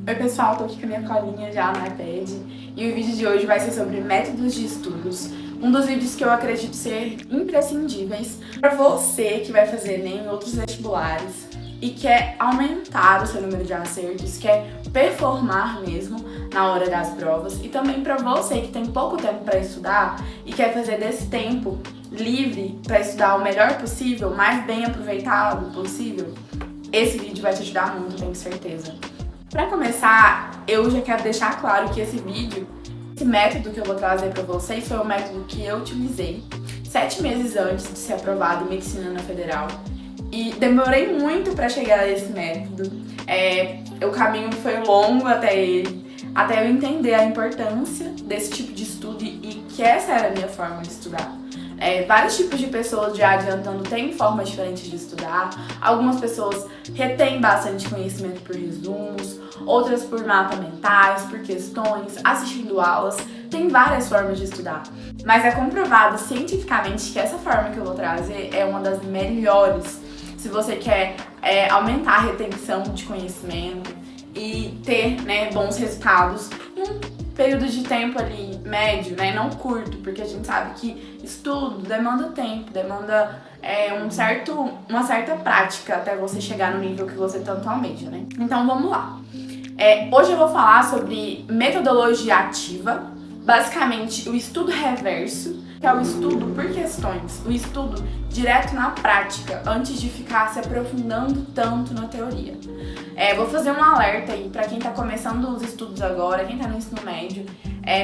Oi pessoal, tô aqui com a minha colinha já no iPad e o vídeo de hoje vai ser sobre métodos de estudos, um dos vídeos que eu acredito ser imprescindíveis para você que vai fazer Enem e outros vestibulares e quer aumentar o seu número de acertos, quer performar mesmo na hora das provas, e também para você que tem pouco tempo para estudar e quer fazer desse tempo livre para estudar o melhor possível, mais bem aproveitado possível. Esse vídeo vai te ajudar muito, tenho certeza. Para começar, eu já quero deixar claro que esse método que eu vou trazer para vocês foi o método que eu utilizei 7 meses antes de ser aprovado em Medicina na Federal. E demorei muito para chegar a esse método. O caminho foi longo até eu entender a importância desse tipo de estudo e que essa era a minha forma de estudar. Vários tipos de pessoas já adiantando têm formas diferentes de estudar. Algumas pessoas retêm bastante conhecimento por resumos, outras por mapas mentais, por questões, assistindo aulas. Tem várias formas de estudar, mas é comprovado cientificamente que essa forma que eu vou trazer é uma das melhores se você quer aumentar a retenção de conhecimento e ter, bons resultados em um período de tempo ali médio, não curto, porque a gente sabe que estudo demanda tempo, demanda uma certa prática até você chegar no nível que você tanto almeja, Então vamos lá. Hoje eu vou falar sobre metodologia ativa, basicamente o estudo reverso, que é o estudo por questões, o estudo direto na prática, antes de ficar se aprofundando tanto na teoria. Vou fazer um alerta aí para quem está começando os estudos agora, quem está no ensino médio,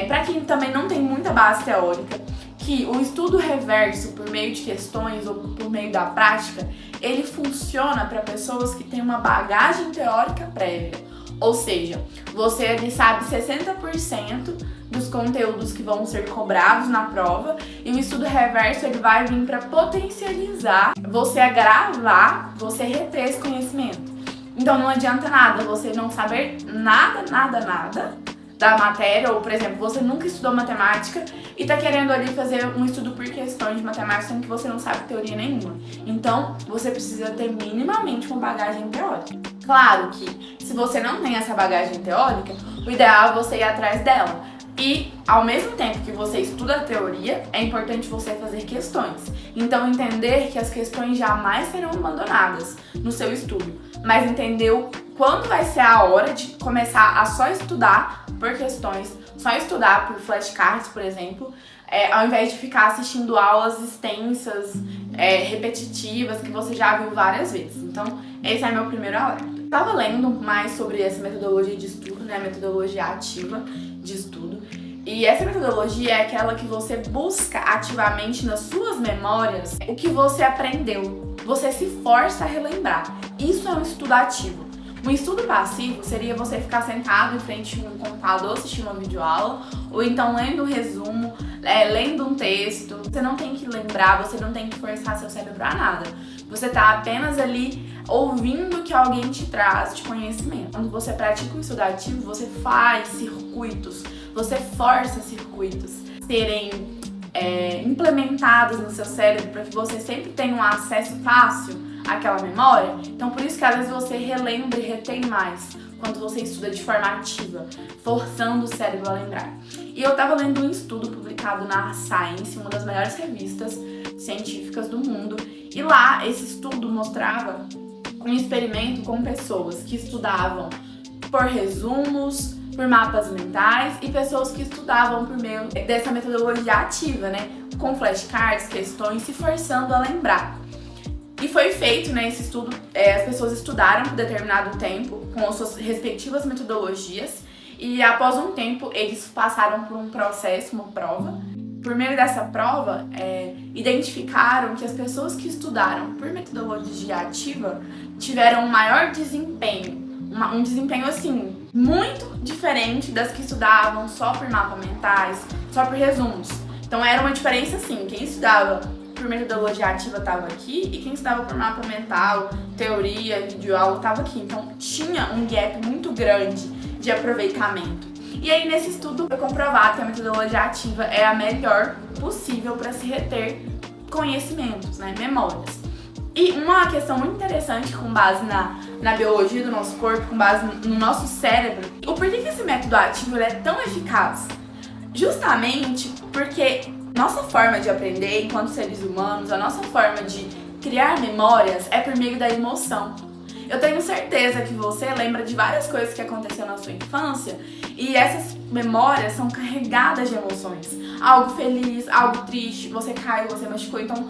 para quem também não tem muita base teórica, que o estudo reverso por meio de questões ou por meio da prática, ele funciona para pessoas que têm uma bagagem teórica prévia. Ou seja, você ali sabe 60% dos conteúdos que vão ser cobrados na prova, e o estudo reverso ele vai vir para potencializar você a gravar, você reter esse conhecimento. Então não adianta nada você não saber nada da matéria, ou por exemplo, você nunca estudou matemática e tá querendo ali fazer um estudo por questões de matemática sendo que você não sabe teoria nenhuma. Então você precisa ter minimamente uma bagagem teórica. Claro que se você não tem essa bagagem teórica, o ideal é você ir atrás dela. E ao mesmo tempo que você estuda a teoria, é importante você fazer questões. Então entender que as questões jamais serão abandonadas no seu estudo, mas entender quando vai ser a hora de começar a só estudar por questões, só estudar por flashcards, por exemplo, ao invés de ficar assistindo aulas extensas, repetitivas, que você já viu várias vezes. Então, esse é meu primeiro alerta. Eu estava lendo mais sobre essa metodologia de estudo, a metodologia ativa de estudo. E essa metodologia é aquela que você busca ativamente nas suas memórias o que você aprendeu. Você se força a relembrar. Isso é um estudo ativo. Um estudo passivo seria você ficar sentado em frente a um computador assistindo uma videoaula, ou então lendo um resumo, lendo um texto. Você não tem que lembrar, você não tem que forçar seu cérebro a nada. Você está apenas ali ouvindo o que alguém te traz de conhecimento. Quando você pratica o estudo ativo, você faz circuitos, você força circuitos serem implementados no seu cérebro para que você sempre tenha um acesso fácil àquela memória. Então por isso que às vezes você relembra e retém mais quando você estuda de forma ativa, forçando o cérebro a lembrar. E eu estava lendo um estudo publicado na Science, uma das maiores revistas científicas do mundo, e lá esse estudo mostrava um experimento com pessoas que estudavam por resumos, por mapas mentais, e pessoas que estudavam por meio dessa metodologia ativa, com flashcards, questões, se forçando a lembrar. E foi feito, esse estudo, as pessoas estudaram por determinado tempo com as suas respectivas metodologias, e após um tempo eles passaram por um processo, uma prova. Por meio dessa prova, identificaram que as pessoas que estudaram por metodologia ativa tiveram um maior desempenho, um desempenho assim, muito diferente das que estudavam só por mapas mentais, só por resumos. Então era uma diferença assim, quem estudava por metodologia ativa estava aqui e quem estudava por mapa mental, teoria, videoaula estava aqui. Então tinha um gap muito grande de aproveitamento. E aí nesse estudo foi comprovado que a metodologia ativa é a melhor possível para se reter conhecimentos, memórias. E uma questão muito interessante com base na biologia do nosso corpo, com base no nosso cérebro, o porquê que esse método ativo ele é tão eficaz? Justamente porque nossa forma de aprender enquanto seres humanos, a nossa forma de criar memórias é por meio da emoção. Eu tenho certeza que você lembra de várias coisas que aconteceram na sua infância e essas memórias são carregadas de emoções. Algo feliz, algo triste, você caiu, você machucou, então...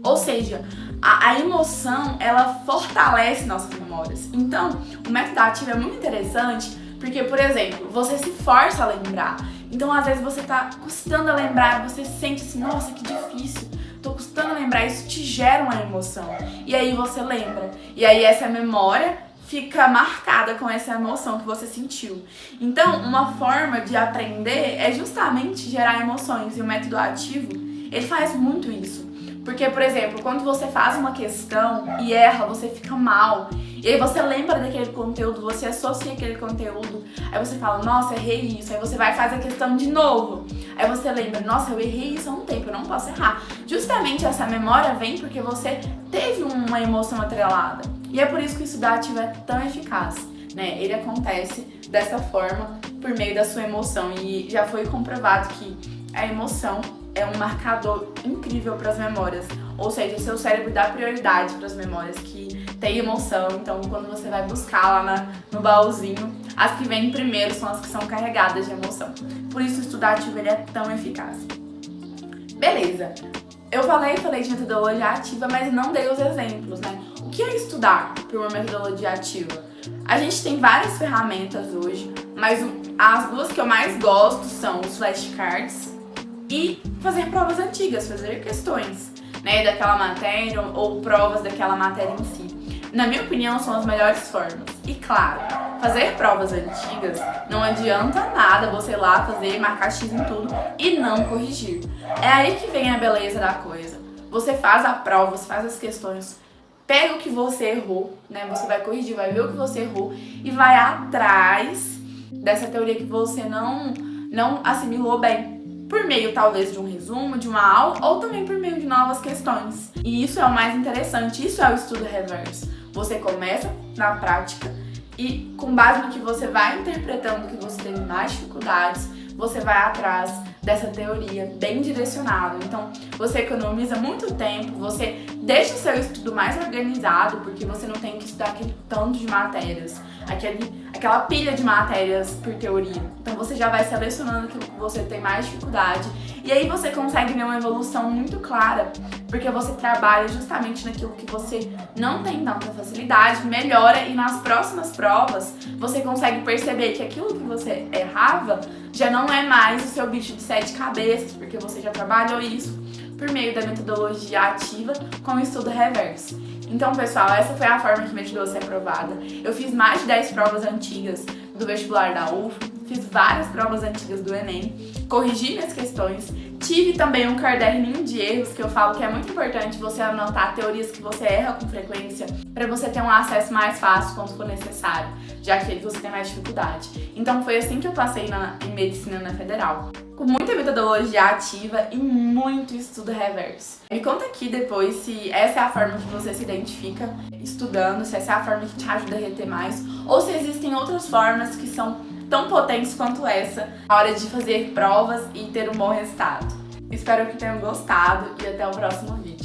Ou seja, a emoção, ela fortalece nossas memórias. Então, o método ativo é muito interessante porque, por exemplo, você se força a lembrar. Então, às vezes você tá custando a lembrar, você sente assim, nossa, que difícil. Tô custando a lembrar, isso te gera uma emoção. E aí você lembra. E aí essa memória fica marcada com essa emoção que você sentiu. Então, uma forma de aprender é justamente gerar emoções. E o método ativo, ele faz muito isso. Porque, por exemplo, quando você faz uma questão e erra, você fica mal. E aí você lembra daquele conteúdo, você associa aquele conteúdo. Aí você fala, nossa, errei isso. Aí você vai e faz a questão de novo. Aí você lembra, nossa, eu errei isso há um tempo, eu não posso errar. Justamente essa memória vem porque você teve uma emoção atrelada. E é por isso que o estudo ativo é tão eficaz, né? Ele acontece dessa forma, por meio da sua emoção. E já foi comprovado que a emoção é um marcador incrível para as memórias. Ou seja, seu cérebro dá prioridade para as memórias que tem emoção. Então, quando você vai buscar lá no baúzinho, as que vêm primeiro são as que são carregadas de emoção. Por isso, o estudo ativo ele é tão eficaz. Beleza. Eu falei de metodologia ativa, mas não dei os exemplos, né? O que é estudar por uma metodologia ativa? A gente tem várias ferramentas hoje, mas as duas que eu mais gosto são os flashcards e fazer provas antigas, fazer questões, né, daquela matéria ou provas daquela matéria em si. Na minha opinião, são as melhores formas. E claro, fazer provas antigas não adianta nada você ir lá fazer, marcar X em tudo e não corrigir. É aí que vem a beleza da coisa. Você faz a prova, você faz as questões, pega o que você errou, né, você vai corrigir, vai ver o que você errou e vai atrás dessa teoria que você não assimilou bem. Por meio, talvez, de um resumo, de uma aula, ou também por meio de novas questões. E isso é o mais interessante, isso é o estudo reverso. Você começa na prática e, com base no que você vai interpretando, que você teve mais dificuldades, você vai atrás dessa teoria bem direcionada. Então, você economiza muito tempo, você deixa o seu estudo mais organizado, porque você não tem que estudar aquele tanto de matérias, aquela pilha de matérias por teoria. Então, você já vai selecionando aquilo que você tem mais dificuldade e aí você consegue ver uma evolução muito clara, porque você trabalha justamente naquilo que você não tem tanta facilidade, melhora e nas próximas provas você consegue perceber que aquilo que você errava já não é mais o seu bicho de 7 cabeças, porque você já trabalhou isso por meio da metodologia ativa com o estudo reverso. Então, pessoal, essa foi a forma que me ajudou a ser aprovada. Eu fiz mais de 10 provas antigas do vestibular da UF, fiz várias provas antigas do Enem, corrigi minhas questões, tive também um caderninho de erros, que eu falo que é muito importante você anotar teorias que você erra com frequência, para você ter um acesso mais fácil quando for necessário, já que você tem mais dificuldade. Então foi assim que eu passei em medicina na Federal, com muita metodologia ativa e muito estudo reverso. Me conta aqui depois se essa é a forma que você se identifica estudando, se essa é a forma que te ajuda a reter mais, ou se existem outras formas que são tão potentes quanto essa na hora de fazer provas e ter um bom resultado. Espero que tenham gostado e até o próximo vídeo.